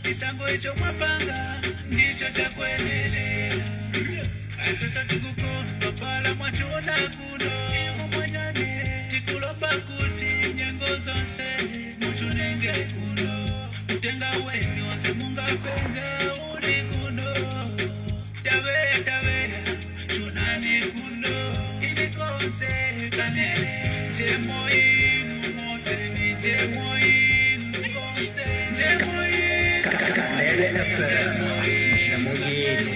Chisango icho mwapanga ndicho cha Kanele. Asasa tukukomba pala mwachona kuno. Imu mwanyane tikulomba kuti nyengo zonse muchunenge kuno. Utenga wenyu wase munga penja uli kuno. Tabe chunani kuno. Ili konse Kanele. Jemo inu mose ni jemo inu konse. Jemo inu Kanele FM, jemo inu.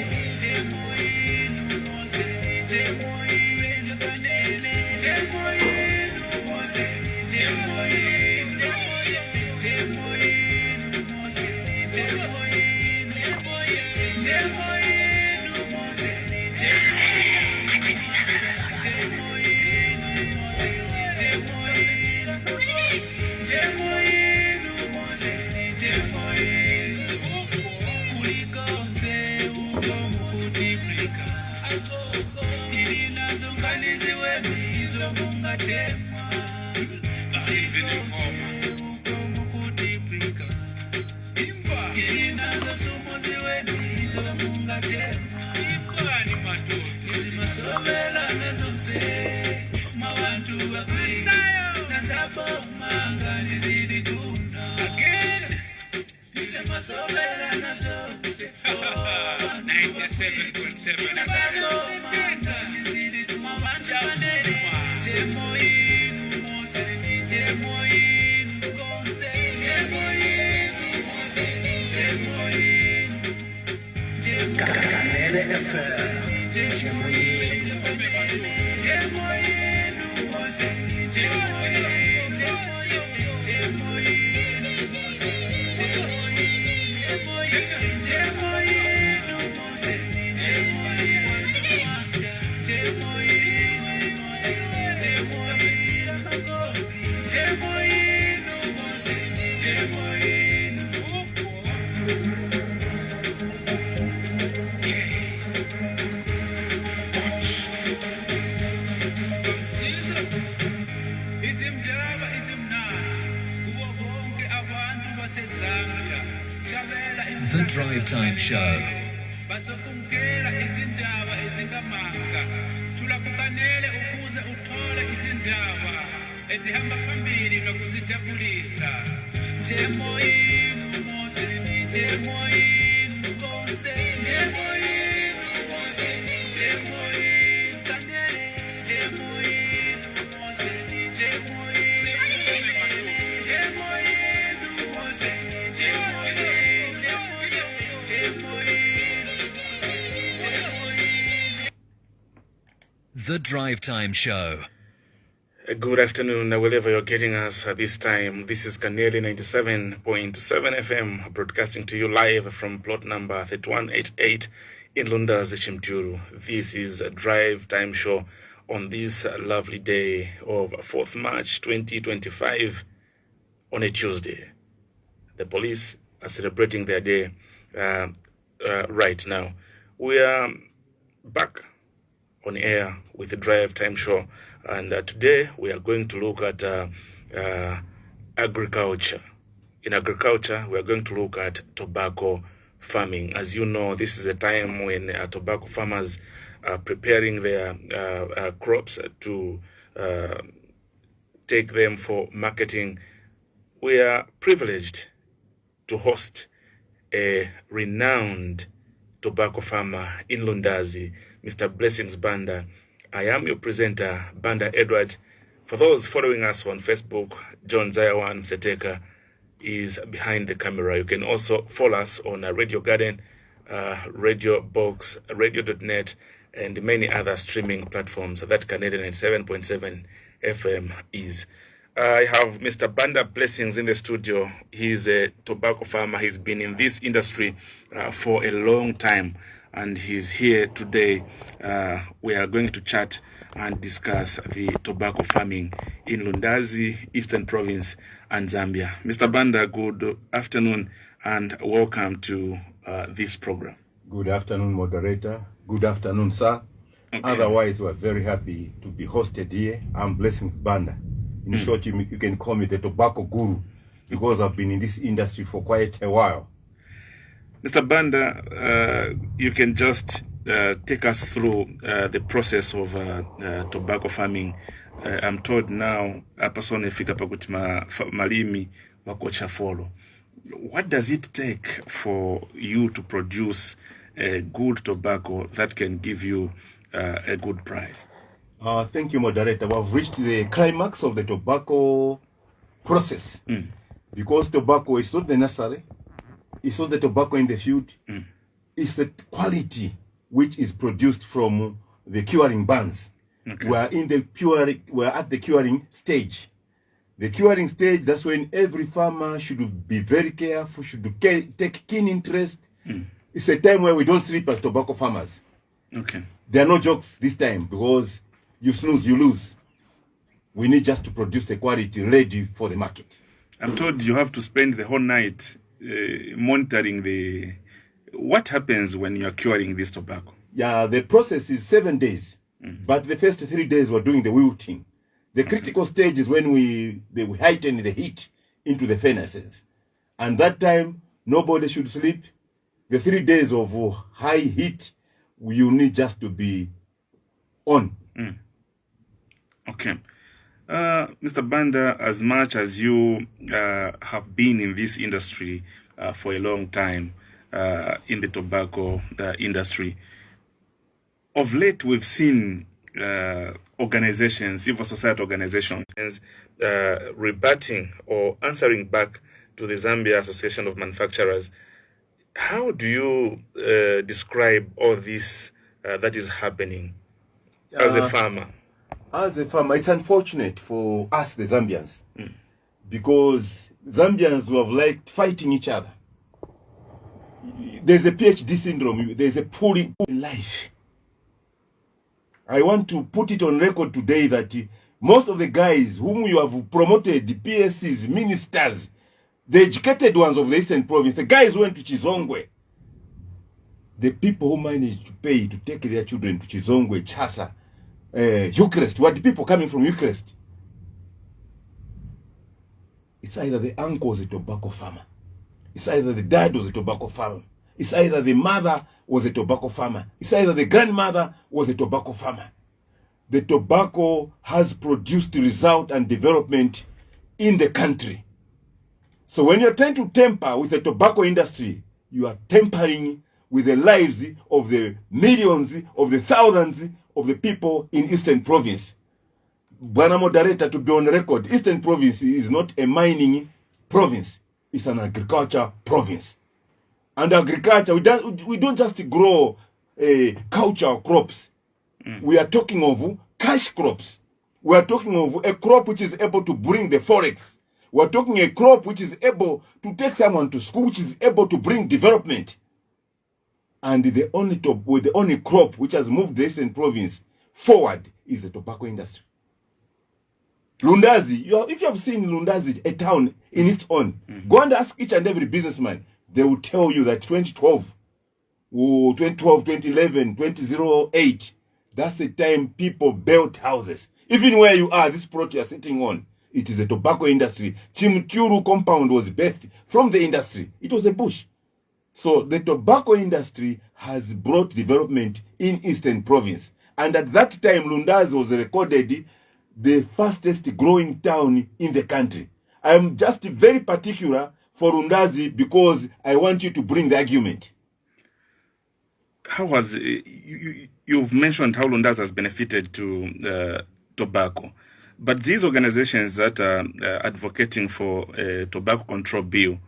Kanele FM, jemo inu. The Drive Time Show. Bazokungela izindaba ezingamanga. Thula kuKanele ukuze uthole izindaba ezihamba phambili nokuzijabulisa. Jemo inu mose ni jemo inu konse. Jemo inu mose ni jemo inu Kanele. Jemo inu mose ni jemo inu. Jemo inu mose ni jemo inu. The Drive Time Show. Good afternoon, wherever you're getting us at this time. This is Kanele 97.7 FM, broadcasting to you live from plot number 3188 in Lundazi, Chimturu. This is a Drive Time Show on this lovely day of 4th March 2025 on a Tuesday. The police are celebrating their day right now. We are back on air with the Drive Time Show, and today we are going to look at agriculture. In agriculture, we are going to look at tobacco farming. As you know, this is a time when tobacco farmers are preparing their crops to take them for marketing. We are privileged to host a renowned tobacco farmer in Lundazi, Mr. Blessings Banda. I am your presenter, Banda Edward. For those following us on Facebook, John Zayawan Mseteka is behind the camera. You can also follow us on Radio Garden, Radio Box, Radio.net, and many other streaming platforms that Kanele 97.7 FM is. I have Mr. Banda Blessings in the studio. He's a tobacco farmer. He's been in this industry for a long time, and he's here today. We are going to chat and discuss the tobacco farming in Lundazi, Eastern Province, and Zambia. Mr. Banda, good afternoon and welcome to this program. Good afternoon, moderator. Good afternoon, sir. Okay. Otherwise, we're very happy to be hosted here. I'm Blessings Banda. In short, you can call me the tobacco guru because I've been in this industry for quite a while. Mr. Banda, you can just take us through the process of tobacco farming. I'm told now, person efika pakuti malimi wako chafolo. What does it take for you to produce a good tobacco that can give you a good price? Thank you, moderator. We've reached the climax of the tobacco process because tobacco is not the nursery, it's not the tobacco in the field, it's the quality which is produced from the curing buns. Okay. We're at the curing stage. The curing stage, that's when every farmer should be very careful, should take keen interest. It's a time where we don't sleep as tobacco farmers. Okay. There are no jokes this time because you snooze, you lose. We need just to produce the quality ready for the market. I'm told you have to spend the whole night monitoring what happens when you're curing this tobacco. Yeah, the process is 7 days. But the first 3 days we're doing the wilting. The critical stage is when we heighten the heat into the furnaces. And that time, nobody should sleep. The 3 days of high heat, you need just to be on. Okay. Mr. Banda, as much as you have been in this industry for a long time, in the tobacco industry, of late we've seen organizations, civil society organizations, rebutting or answering back to the Zambia Association of Manufacturers. How do you describe all this that is happening as a farmer? As a farmer, it's unfortunate for us, the Zambians, because Zambians who have liked fighting each other. There's a PhD syndrome, there's a pulling in life. I want to put it on record today that most of the guys whom you have promoted, the PSCs, ministers, the educated ones of the Eastern Province, the guys who went to Chizongwe, the people who managed to pay to take their children to Chizongwe, Chasa, Eucharist, what the people coming from Eucharist? It's either the uncle was a tobacco farmer. It's either the dad was a tobacco farmer. It's either the mother was a tobacco farmer. It's either the grandmother was a tobacco farmer. The tobacco has produced result and development in the country. So when you're trying to tamper with the tobacco industry, you are tampering with the lives of the millions, of the thousands of the people in Eastern Province. Bwana moderator, to be on record, Eastern Province is not a mining province. It's an agriculture province. And agriculture, we don't just grow cultural crops. We are talking of cash crops. We are talking of a crop which is able to bring the forex. We are talking a crop which is able to take someone to school, which is able to bring development. And the only crop which has moved the Eastern Province forward is the tobacco industry. Lundazi, if you have seen Lundazi, a town in its own, go and ask each and every businessman. They will tell you that 2012, 2011, 2008, that's the time people built houses. Even where you are, this plot you are sitting on, it is the tobacco industry. Chimturu compound was birthed from the industry. It was a bush. So the tobacco industry has brought development in Eastern Province. And at that time, Lundazi was recorded the fastest growing town in the country. I am just very particular for Lundazi because I want you to bring the argument. How has you've mentioned how Lundazi has benefited to tobacco, but these organizations that are advocating for a tobacco control bill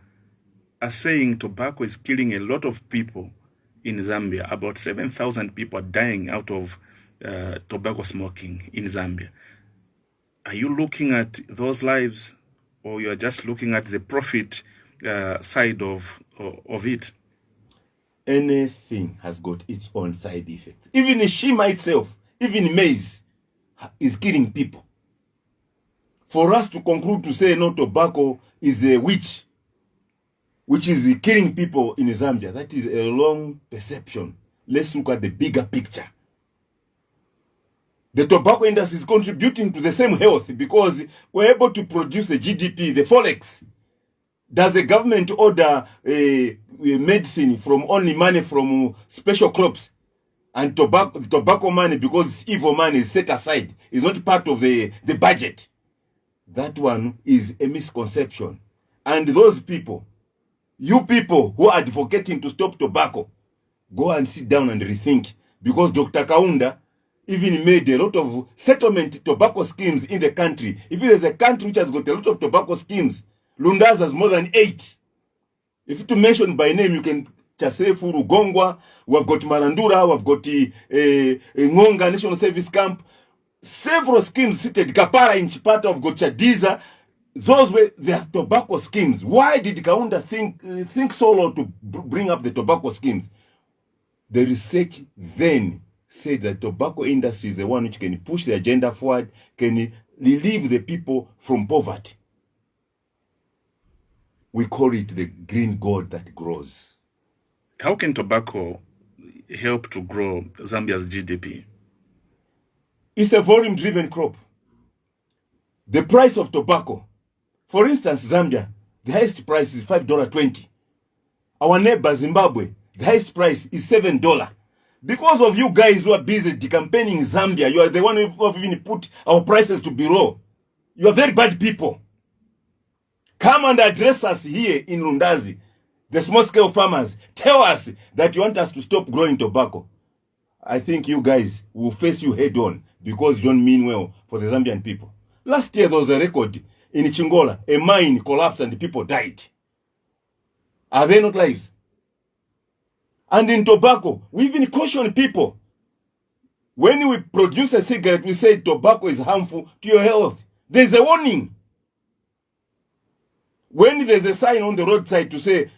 are saying tobacco is killing a lot of people in Zambia. About 7,000 people are dying out of tobacco smoking in Zambia. Are you looking at those lives, or you are just looking at the profit side of it? Anything has got its own side effects. Even shima itself, even maize, is killing people. For us to conclude to say no, tobacco is a witch, which is killing people in Zambia, that is a wrong perception. Let's look at the bigger picture. The tobacco industry is contributing to the same health because we're able to produce the GDP, the forex. Does the government order medicine from only money from special crops? And tobacco money, because it's evil money, is set aside. It's not part of the budget. That one is a misconception. And those people, you people who are advocating to stop tobacco, go and sit down and rethink. Because Dr. Kaunda even made a lot of settlement tobacco schemes in the country. If there's a country which has got a lot of tobacco schemes, Lundazi has more than 8. If you to mention by name, you can Chasefu, Rugongwa, we've got Marandura, we've got Ngonga National Service Camp. Several schemes seated, Kapara in Chipata, we've got Chadiza. Those were their tobacco schemes. Why did Kaunda think so long to bring up the tobacco schemes? The research then said that tobacco industry is the one which can push the agenda forward, can relieve the people from poverty. We call it the green gold that grows. How can tobacco help to grow Zambia's GDP? It's a volume-driven crop. The price of tobacco, for instance, Zambia, the highest price is $5.20. Our neighbor Zimbabwe, the highest price is $7. Because of you guys who are busy campaigning in Zambia, you are the one who have even put our prices to be low. You are very bad people. Come and address us here in Lundazi, the small-scale farmers. Tell us that you want us to stop growing tobacco. I think you guys will face you head-on because you don't mean well for the Zambian people. Last year, there was a record in Chingola. A mine collapsed and people died. Are they not lives? And in tobacco, we even caution people. When we produce a cigarette, we say tobacco is harmful to your health. There's a warning. When there's a sign on the roadside to say,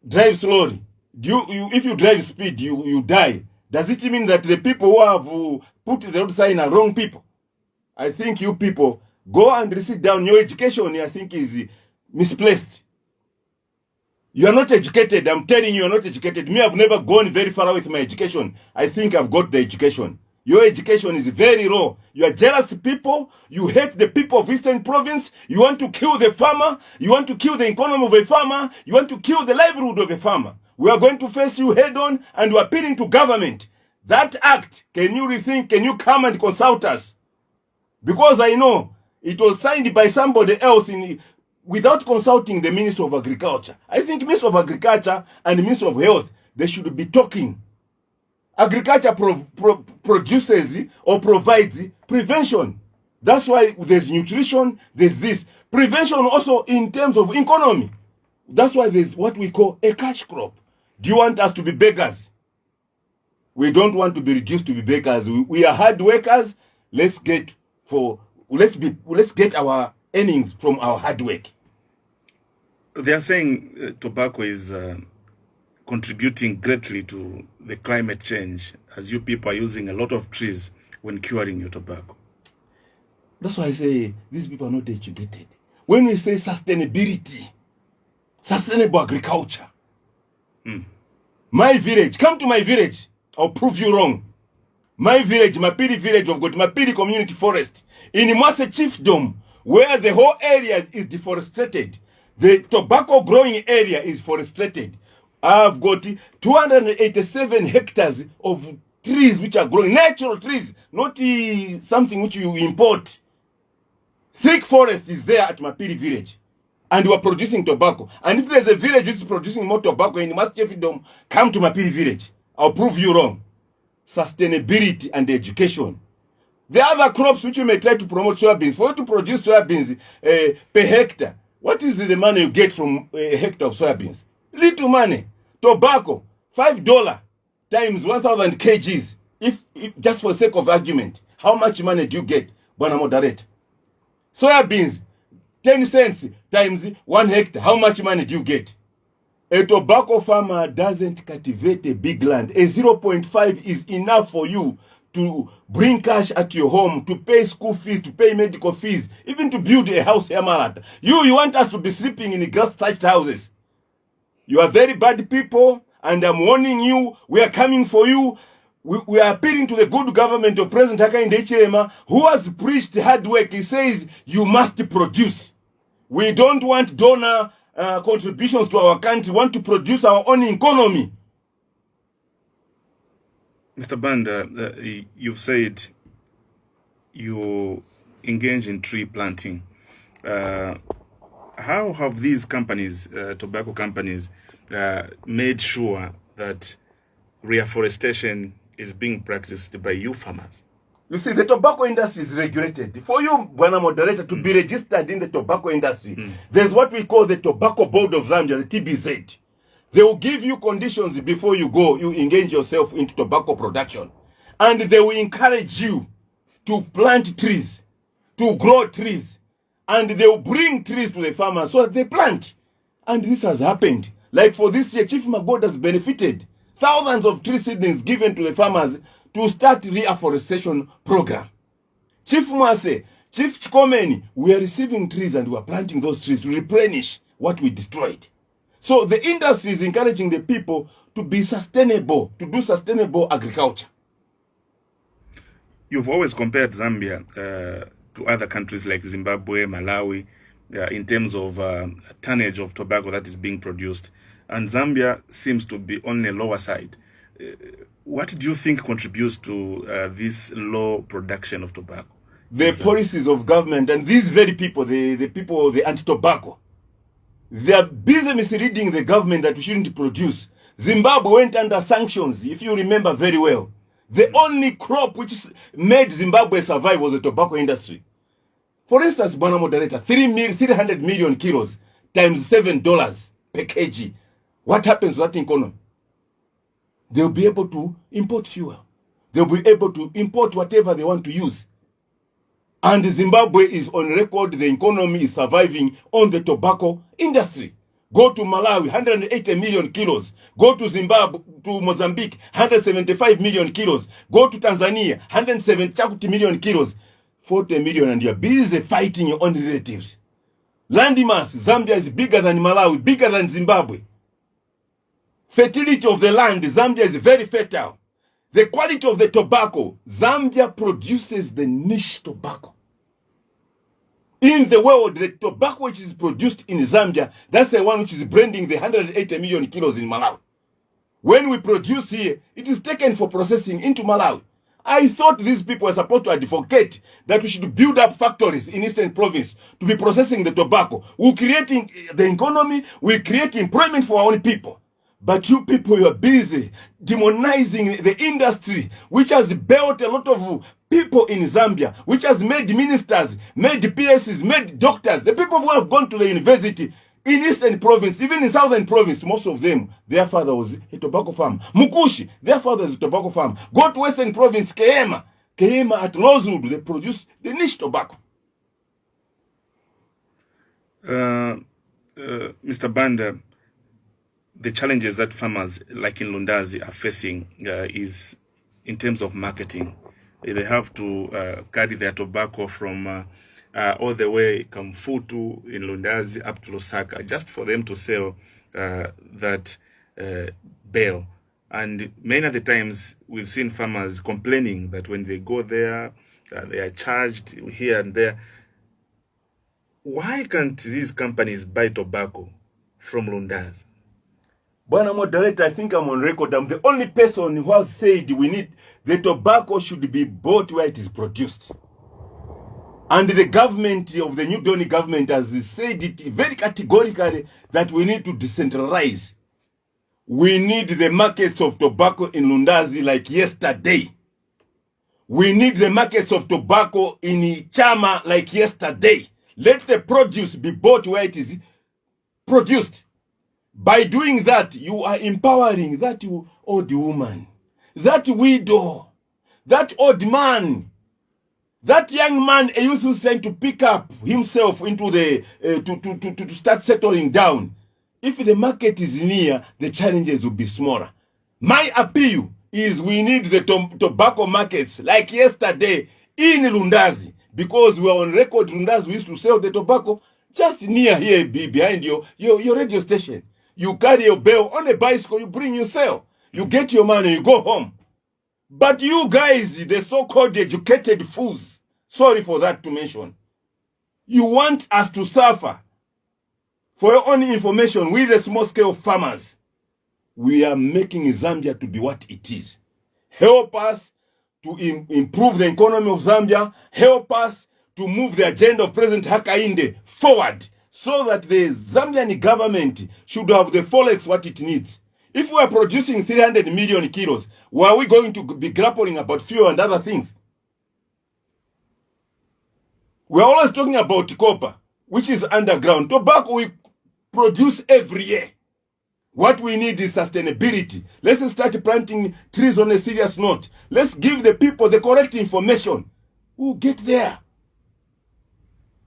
drive slowly, if you drive speed, you die. Does it mean that the people who have put the road sign are wrong people? I think you people, go and sit down. Your education, I think, is misplaced. You are not educated. I'm telling you, you're not educated. Me, I've never gone very far with my education. I think I've got the education. Your education is very low. You are jealous people. You hate the people of Eastern Province. You want to kill the farmer. You want to kill the economy of a farmer. You want to kill the livelihood of a farmer. We are going to face you head on, and we are appealing to government. That act, can you rethink? Can you come and consult us? Because I know it was signed by somebody else without consulting the Minister of Agriculture. I think Minister of Agriculture and the Minister of Health, they should be talking. Agriculture produces or provides prevention. That's why there's nutrition, there's this. Prevention also in terms of economy. That's why there's what we call a cash crop. Do you want us to be beggars? We don't want to be reduced to be beggars. We are hard workers. Let's get our earnings from our hard work. They are saying tobacco is contributing greatly to the climate change, as you people are using a lot of trees when curing your tobacco. That's why I say these people are not educated. When we say sustainability, sustainable agriculture, my village, come to my village, I'll prove you wrong. My village, Mapiri village, we've got Mapiri Community Forest. In Mwase Chiefdom, where the whole area is deforested, the tobacco growing area is forested. I've got 287 hectares of trees which are growing, natural trees, not something which you import. Thick forest is there at Mapiri village. And we're producing tobacco. And if there's a village which is producing more tobacco in Masjefidom, come to Mapiri village. I'll prove you wrong. Sustainability and education. The other crops which you may try to promote soybeans, for you to produce soybeans per hectare, what is the money you get from a hectare of soybeans? Little money. Tobacco, $5 times 1,000 kgs. If just for the sake of argument, how much money do you get, Bwana Moderate? Soybeans, 10 cents times 1 hectare. How much money do you get? A tobacco farmer doesn't cultivate a big land. A 0.5 is enough for you to bring cash at your home, to pay school fees, to pay medical fees, even to build a house here, Malata. You want us to be sleeping in grass-thatched houses. You are very bad people, and I'm warning you, we are coming for you. we are appealing to the good government of President Hakainde Hichilema, who has preached hard work. He says you must produce. We don't want donor contributions to our country. We want to produce our own economy. Mr. Banda, you've said you engage in tree planting. How have these companies, tobacco companies, made sure that reforestation is being practiced by you farmers? You see, the tobacco industry is regulated. For you, Bwana Moderator, to be registered in the tobacco industry, there's what we call the Tobacco Board of Zambia, the TBZ. They will give you conditions before you go, you engage yourself into tobacco production. And they will encourage you to plant trees, to grow trees. And they will bring trees to the farmers so that they plant. And this has happened. Like for this year, Chief Magod has benefited. Thousands of tree seedlings given to the farmers to start reforestation program. Chief Mwase, Chief Chikomeni, we are receiving trees and we are planting those trees to replenish what we destroyed. So the industry is encouraging the people to be sustainable, to do sustainable agriculture. You've always compared Zambia to other countries like Zimbabwe, Malawi, in terms of tonnage of tobacco that is being produced. And Zambia seems to be on the lower side. What do you think contributes to this low production of tobacco? The policies of government and these very people, the people, the anti-tobacco, they are busy misleading the government that we shouldn't produce. Zimbabwe went under sanctions, if you remember very well. The only crop which made Zimbabwe survive was the tobacco industry. For instance, Bwana Moderator, 300 million kilos times $7 per kg. What happens to that economy? They'll be able to import fuel. They'll be able to import whatever they want to use. And Zimbabwe is on record, the economy is surviving on the tobacco industry. Go to Malawi, 180 million kilos. Go to Zimbabwe, to Mozambique, 175 million kilos. Go to Tanzania, 170 million kilos. 40 million, and you're busy fighting your own relatives. Land mass, Zambia is bigger than Malawi, bigger than Zimbabwe. Fertility of the land, Zambia is very fertile. The quality of the tobacco, Zambia produces the niche tobacco. In the world, the tobacco which is produced in Zambia, that's the one which is blending the 180 million kilos in Malawi. When we produce here, it is taken for processing into Malawi. I thought these people were supposed to advocate that we should build up factories in Eastern Province to be processing the tobacco. We're creating the economy, we create employment for our own people. But you people, you are busy demonizing the industry, which has built a lot of people in Zambia, which has made ministers, made PSs, made doctors. The people who have gone to the university in Eastern Province, even in Southern Province, most of them, their father was a tobacco farm. Mukushi, their father is a tobacco farm. Go to Western Province, Kehema at Rosewood, they produce the niche tobacco. Mr. Banda, the challenges that farmers like in Lundazi are facing is in terms of marketing. They have to carry their tobacco from all the way Kamfutu in Lundazi up to Lusaka just for them to sell that bale. And many of the times we've seen farmers complaining that when they go there, they are charged here and there. Why can't these companies buy tobacco from Lundazi? Bwana Moderator, I think I'm on record. I'm the only person who has said we need the tobacco should be bought where it is produced. And the government of the New Donny government has said it very categorically that we need to decentralize. We need the markets of tobacco in Lundazi like yesterday. We need the markets of tobacco in Chama like yesterday. Let the produce be bought where it is produced. By doing that, you are empowering that old woman, that widow, that old man, that young man, a youth who's trying to pick up himself into the, to start settling down. If the market is near, the challenges will be smaller. My appeal is we need the tobacco markets like yesterday in Lundazi, because we are on record. Lundazi, we used to sell the tobacco just near here behind your radio station. You carry your bale on a bicycle, you bring, you sell. You get your money, you go home. But you guys, the so-called educated fools, sorry for that to mention, you want us to suffer. For your own information, we the small-scale farmers, we are making Zambia to be what it is. Help us to improve the economy of Zambia. Help us to move the agenda of President Hakainde forward so that the Zambian government should have the forex what it needs. If we are producing 300 million kilos, why are we going to be grappling about fuel and other things? We are always talking about copper, which is underground. Tobacco we produce every year. What we need is sustainability. Let's start planting trees on a serious note. Let's give the people the correct information. We'll get there.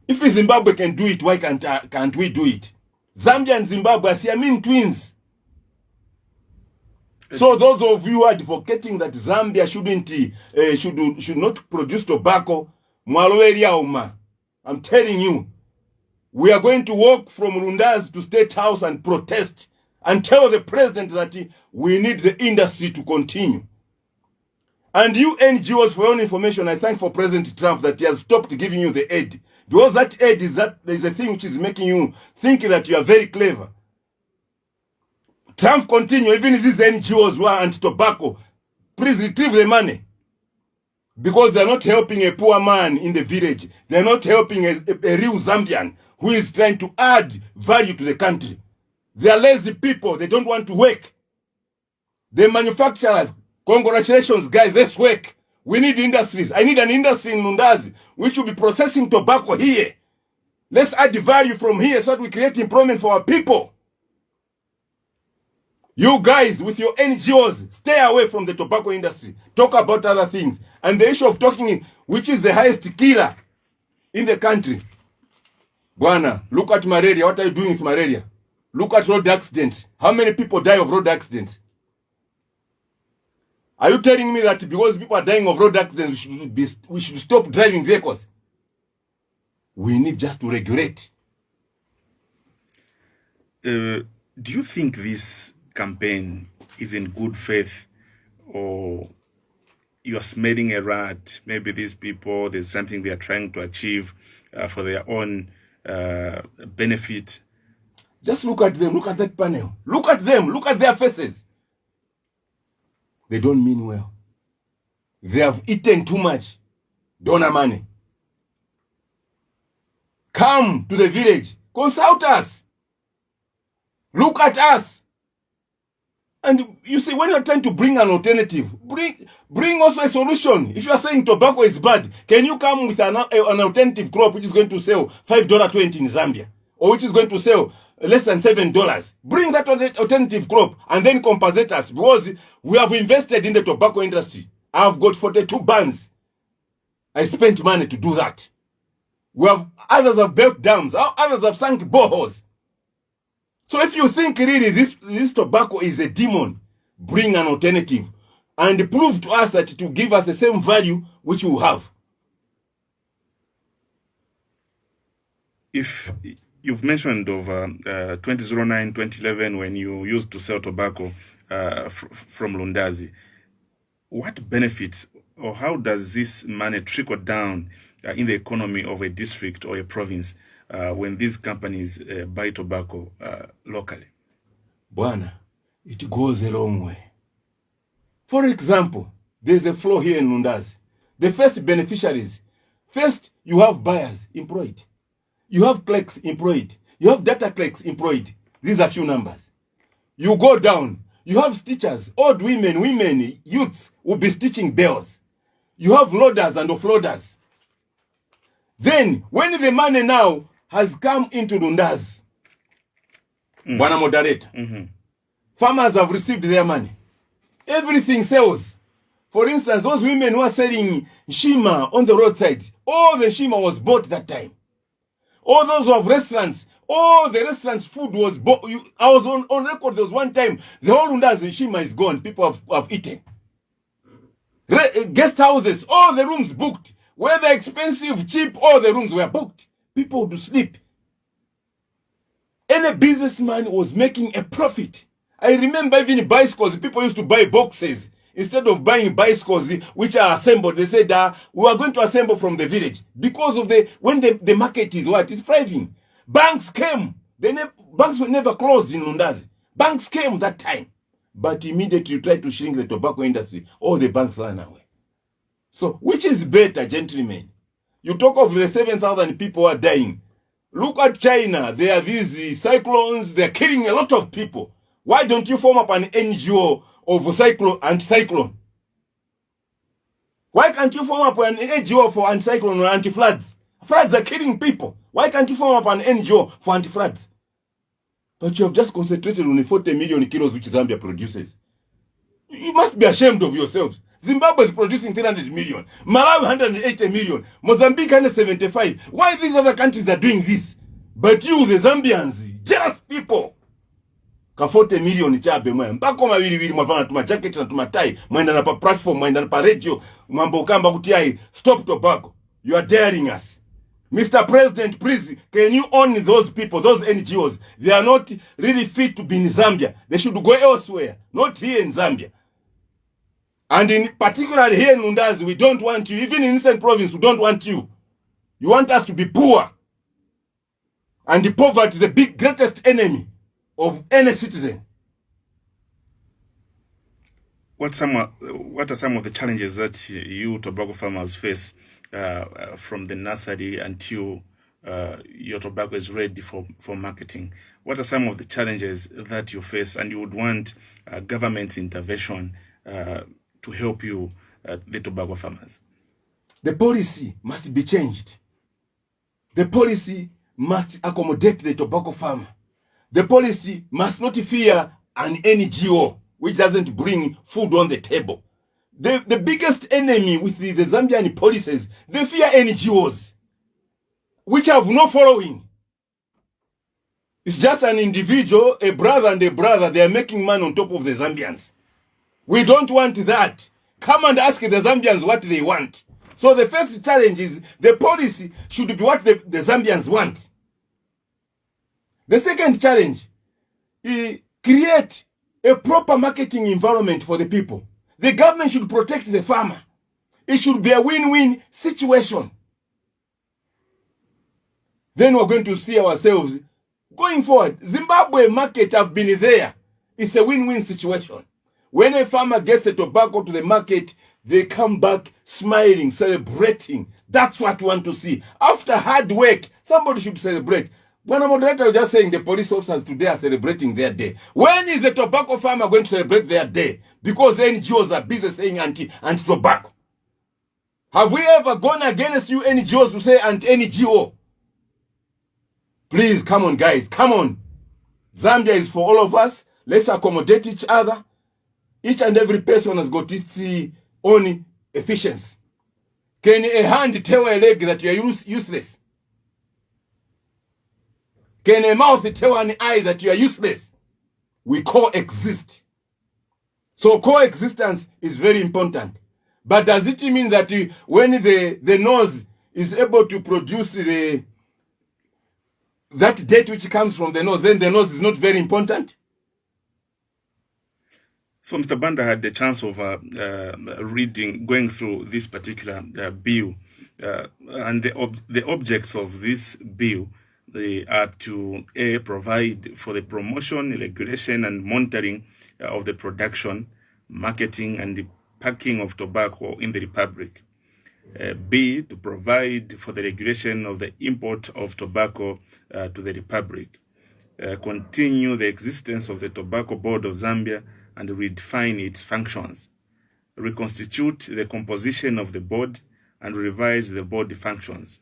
If Zimbabwe can do it, why can't we do it? Zambia and Zimbabwe are Siamese twins. So those of you advocating that Zambia should not produce tobacco, I'm telling you, we are going to walk from Lundazi to State House and protest and tell the president that we need the industry to continue. And you NGOs, for your own information, I thank for President Trump that he has stopped giving you the aid. Because that aid is a thing which is making you think that you are very clever. Trump continue, even if these NGOs who are anti-tobacco, please retrieve the money. Because they're not helping a poor man in the village. They're not helping a real Zambian who is trying to add value to the country. They are lazy people. They don't want to work. The manufacturers, congratulations, guys, let's work. We need industries. I need an industry in Lundazi which will be processing tobacco here. Let's add the value from here so that we create employment for our people. You guys, with your NGOs, stay away from the tobacco industry. Talk about other things. And the issue of talking, which is the highest killer in the country. Bwana, look at malaria. What are you doing with malaria? Look at road accidents. How many people die of road accidents? Are you telling me that because people are dying of road accidents, we should stop driving vehicles? We need just to regulate. Do you think this campaign is in good faith, or you are smelling a rat? Maybe these people, there's something they are trying to achieve for their own benefit. Just look at them. Look at that panel. Look at them. Look at their faces. They don't mean well. They have eaten too much donor money. Come to the village. Consult us. Look at us. And you see, when you're trying to bring an alternative, bring also a solution. If you are saying tobacco is bad, can you come with an alternative crop which is going to sell $5.20 in Zambia? Or which is going to sell less than $7? Bring that alternative crop and then compensate us, because we have invested in the tobacco industry. I've got 42 bands. I spent money to do that. Others have built dams. Others have sunk boreholes. So if you think really this tobacco is a demon, bring an alternative and prove to us that it will give us the same value which we have. If you've mentioned of 2009, 2011, when you used to sell tobacco from Lundazi, what benefits or how does this money trickle down in the economy of a district or a province when these companies buy tobacco locally? Bwana, it goes a long way. For example, there's a flow here in Lundazi. The first beneficiaries, first you have buyers employed. You have clerks employed. You have data clerks employed. These are few numbers. You go down. You have stitchers, old women, youths will be stitching bells. You have loaders and offloaders. Then, when the money now has come into Lundazi, Bwana moderator, farmers have received their money. Everything sells. For instance, those women who are selling shima on the roadside, all the shima was bought that time. All those who have restaurants, all the restaurants' food was bought. I was on record, there was one time, the whole Lundazi shima is gone. People have eaten. Guest houses, all the rooms booked. Whether expensive, cheap, all the rooms were booked. People would sleep. Any businessman was making a profit. I remember even bicycles, people used to buy boxes. Instead of buying bicycles which are assembled, they said we are going to assemble from the village. Because of when the market is what? It's thriving. Banks came. Banks were never closed in Lundazi. Banks came that time. But immediately you try to shrink the tobacco industry, all the banks ran away. So, which is better, gentlemen? You talk of the 7,000 people who are dying. Look at China. There are these cyclones. They're killing a lot of people. Why don't you form up an NGO of anti-cyclone? Why can't you form up an NGO for anti-cyclone or anti-floods? Floods are killing people. Why can't you form up an NGO for anti-floods? But you have just concentrated on the 40 million kilos which Zambia produces. You must be ashamed of yourselves. Zimbabwe is producing 300 million. Malawi 180 million. Mozambique 175. Why these other countries are doing this? But you, the Zambians, jealous people. Ka 40 million chabe mwe. Mpako mawili mwavana tuma jacket na tuma tie. Mwenda na pa platform, mwenda na pa radio. Mwambo kamba kutiai. Stop tobacco. You are daring us. Mr. President, please, can you own those people, those NGOs? They are not really fit to be in Zambia. They should go elsewhere, not here in Zambia. And in particular here in Lundazi, we don't want you. Even in Eastern Province, we don't want you. You want us to be poor. And the poverty is the greatest enemy of any citizen. What are some of the challenges that you tobacco farmers face from the nursery until your tobacco is ready for marketing? What are some of the challenges that you face and you would want government intervention to help you, the tobacco farmers? The policy must be changed. The policy must accommodate the tobacco farmer. The policy must not fear an NGO which doesn't bring food on the table. The biggest enemy with the Zambian policies, they fear NGOs, which have no following. It's just an individual, a brother and a brother, they are making money on top of the Zambians. We don't want that. Come and ask the Zambians what they want. So the first challenge is the policy should be what the Zambians want. The second challenge is create a proper marketing environment for the people. The government should protect the farmer. It should be a win-win situation. Then we're going to see ourselves going forward. Zimbabwe market have been there. It's a win-win situation. When a farmer gets the tobacco to the market, they come back smiling, celebrating. That's what we want to see. After hard work, somebody should celebrate. When a moderator was just saying the police officers today are celebrating their day. When is the tobacco farmer going to celebrate their day? Because NGOs are busy saying anti-tobacco. Have we ever gone against you NGOs to say anti-NGO? Please, come on guys, come on. Zambia is for all of us. Let's accommodate each other. Each and every person has got its own efficiency. Can a hand tell a leg that you are useless? Can a mouth tell an eye that you are useless? We coexist. So coexistence is very important. But does it mean that when the nose is able to produce that date which comes from the nose, then the nose is not very important? So Mr. Banda had the chance of going through this particular bill, and the objects of this bill, they are to provide for the promotion, regulation, and monitoring of the production, marketing, and the packing of tobacco in the Republic. B, to provide for the regulation of the import of tobacco to the Republic. Continue the existence of the Tobacco Board of Zambia and redefine its functions. Reconstitute the composition of the board and revise the board functions.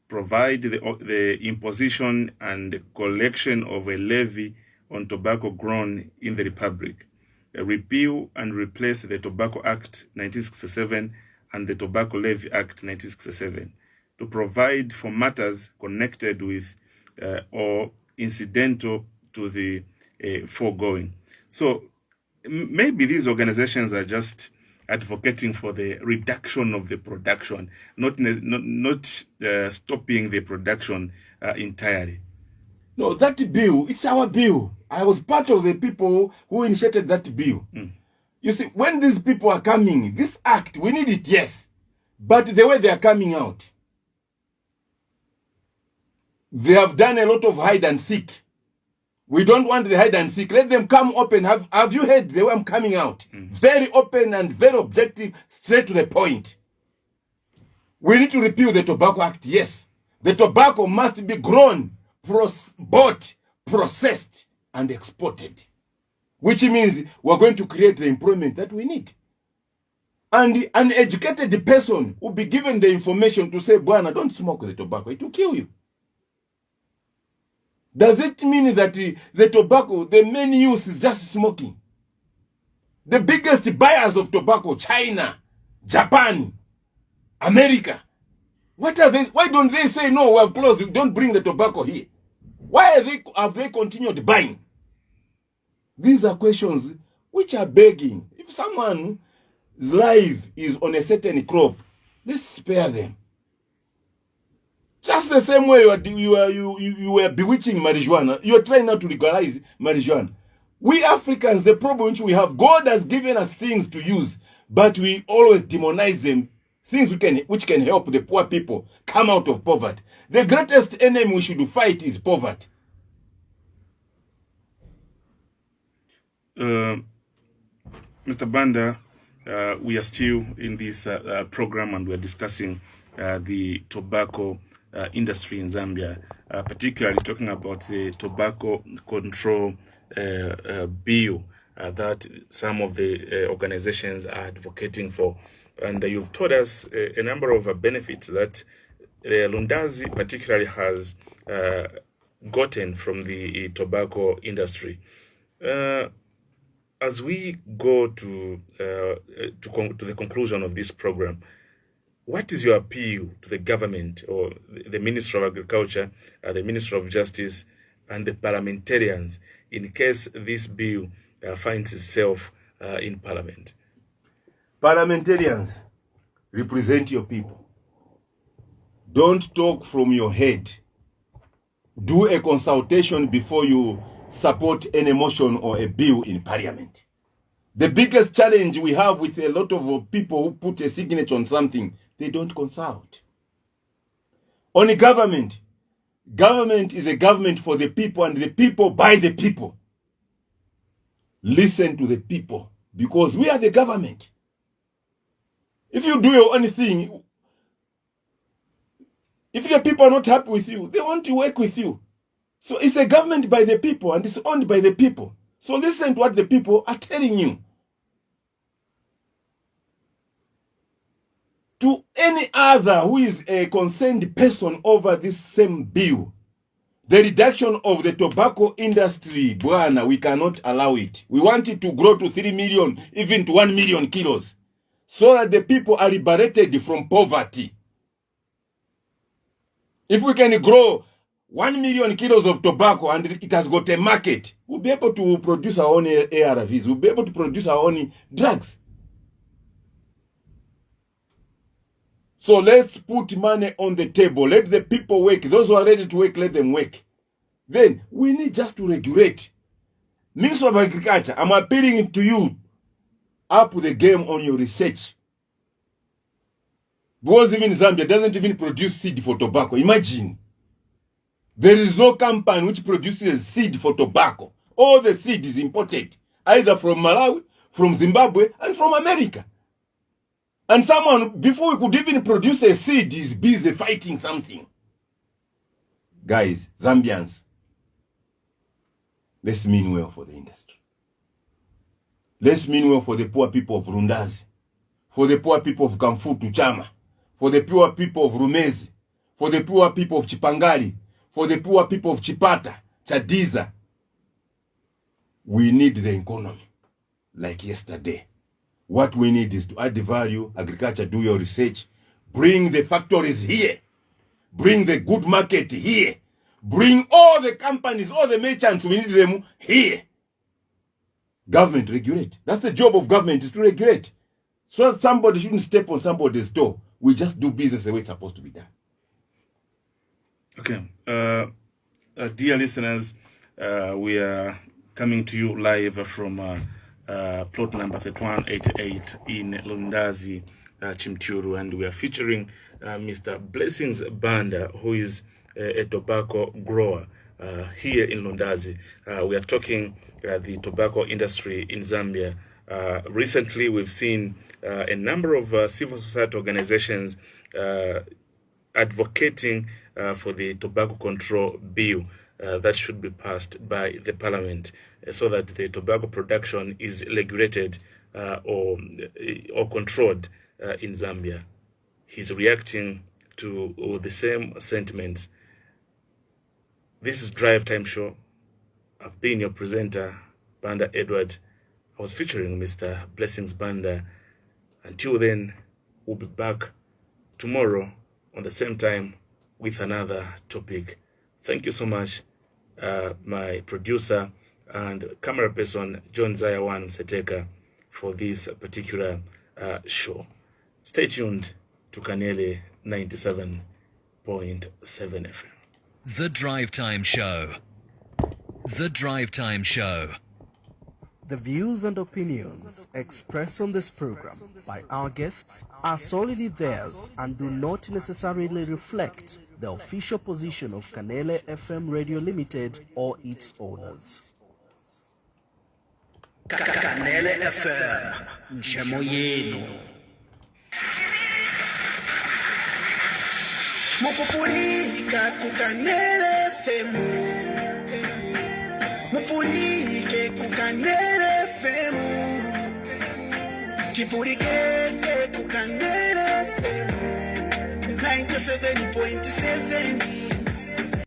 Provide the imposition and collection of a levy on tobacco grown in the Republic. Repeal and replace the Tobacco Act 1967 and the Tobacco Levy Act 1967. To provide for matters connected with or incidental to the foregoing. So maybe these organizations are just advocating for the reduction of the production, not stopping the production entirely. No, that bill, it's our bill. I was part of the people who initiated that bill. You see, when these people are coming, this act, we need it, yes. But the way they are coming out, they have done a lot of hide and seek. We don't want the hide and seek. Let them come open. Have you heard the way I'm coming out? Very open and very objective, straight to the point. We need to repeal the Tobacco Act, yes. The tobacco must be grown, bought, processed, and exported. Which means we're going to create the employment that we need. And an educated person will be given the information to say, Buana, don't smoke the tobacco. It will kill you. Does it mean that the tobacco, the main use is just smoking? The biggest buyers of tobacco, China, Japan, America. What are they? Why don't they say, no, we have closed, don't bring the tobacco here? Why have they continued buying? These are questions which are begging. If someone's life is on a certain crop, let's spare them. Just the same way you were bewitching marijuana, you are trying not to legalize marijuana. We Africans, the problem which we have, God has given us things to use, but we always demonize them, things which can help the poor people come out of poverty. The greatest enemy we should fight is poverty. Mr. Banda, we are still in this program, and we're discussing the tobacco industry in Zambia, particularly talking about the tobacco control bill that some of the organizations are advocating for. And you've told us a number of benefits that Lundazi particularly has gotten from the tobacco industry. As we go to the conclusion of this program, what is your appeal to the government or the Minister of Agriculture, the Minister of Justice, and the parliamentarians in case this bill finds itself in Parliament? Parliamentarians, represent your people. Don't talk from your head. Do a consultation before you support any motion or a bill in Parliament. The biggest challenge we have with a lot of people who put a signature on something, they don't consult. On a government, government is a government for the people and the people by the people. Listen to the people, because we are the government. If you do your own thing, if your people are not happy with you, they want to work with you. So it's a government by the people and it's owned by the people. So listen to what the people are telling you. To any other who is a concerned person over this same bill, the reduction of the tobacco industry, Bwana, we cannot allow it. We want it to grow to 3 million, even to 1 million kilos, so that the people are liberated from poverty. If we can grow 1 million kilos of tobacco and it has got a market, we'll be able to produce our own ARVs. We'll be able to produce our own drugs. So let's put money on the table. Let the people work. Those who are ready to work, let them work. Then we need just to regulate. Minister of Agriculture, I'm appealing to you, up the game on your research. Because even Zambia doesn't even produce seed for tobacco. Imagine. There is no company which produces seed for tobacco. All the seed is imported, either from Malawi, from Zimbabwe, and from America. And someone, before we could even produce a seed, is busy fighting something. Guys, Zambians, let's mean well for the industry. Let's mean well for the poor people of Lundazi, for the poor people of Kamfutu Chama, for the poor people of Rumezi, for the poor people of Chipangali, for the poor people of Chipata, Chadiza. We need the economy like yesterday. What we need is to add the value, agriculture, do your research, bring the factories here, bring the good market here, bring all the companies, all the merchants, we need them here. Government regulate. That's the job of government, is to regulate. So that somebody shouldn't step on somebody's toe. We just do business the way it's supposed to be done. Okay. Dear listeners, we are coming to you live from plot number 3188 in Lundazi, Chimchuru, and we are featuring Mr. Blessings Banda, who is a tobacco grower here in Lundazi. We are talking the tobacco industry in Zambia. Recently, we've seen a number of civil society organizations advocating for the tobacco control bill that should be passed by the parliament so that the tobacco production is regulated or controlled in Zambia. He's reacting to the same sentiments. This is Drive Time Show. I've been your presenter, Banda Edward. I was featuring Mr. Blessings Banda. Until then, we'll be back tomorrow on the same time with another topic. Thank you so much, my producer and camera person, John Zayawan Seteka, for this particular show. Stay tuned to Kanele 97.7 FM. The Drive Time Show. The Drive Time Show. The views and opinions expressed on this program by our guests are solely theirs and do not necessarily reflect the official position of Kanele FM Radio Limited or its owners. Kanele FM, njemo yenu. Mukupulika ku Kanele FM. Mupulike ku Kanele FM. Tipulike ku Kanele FM. 97.7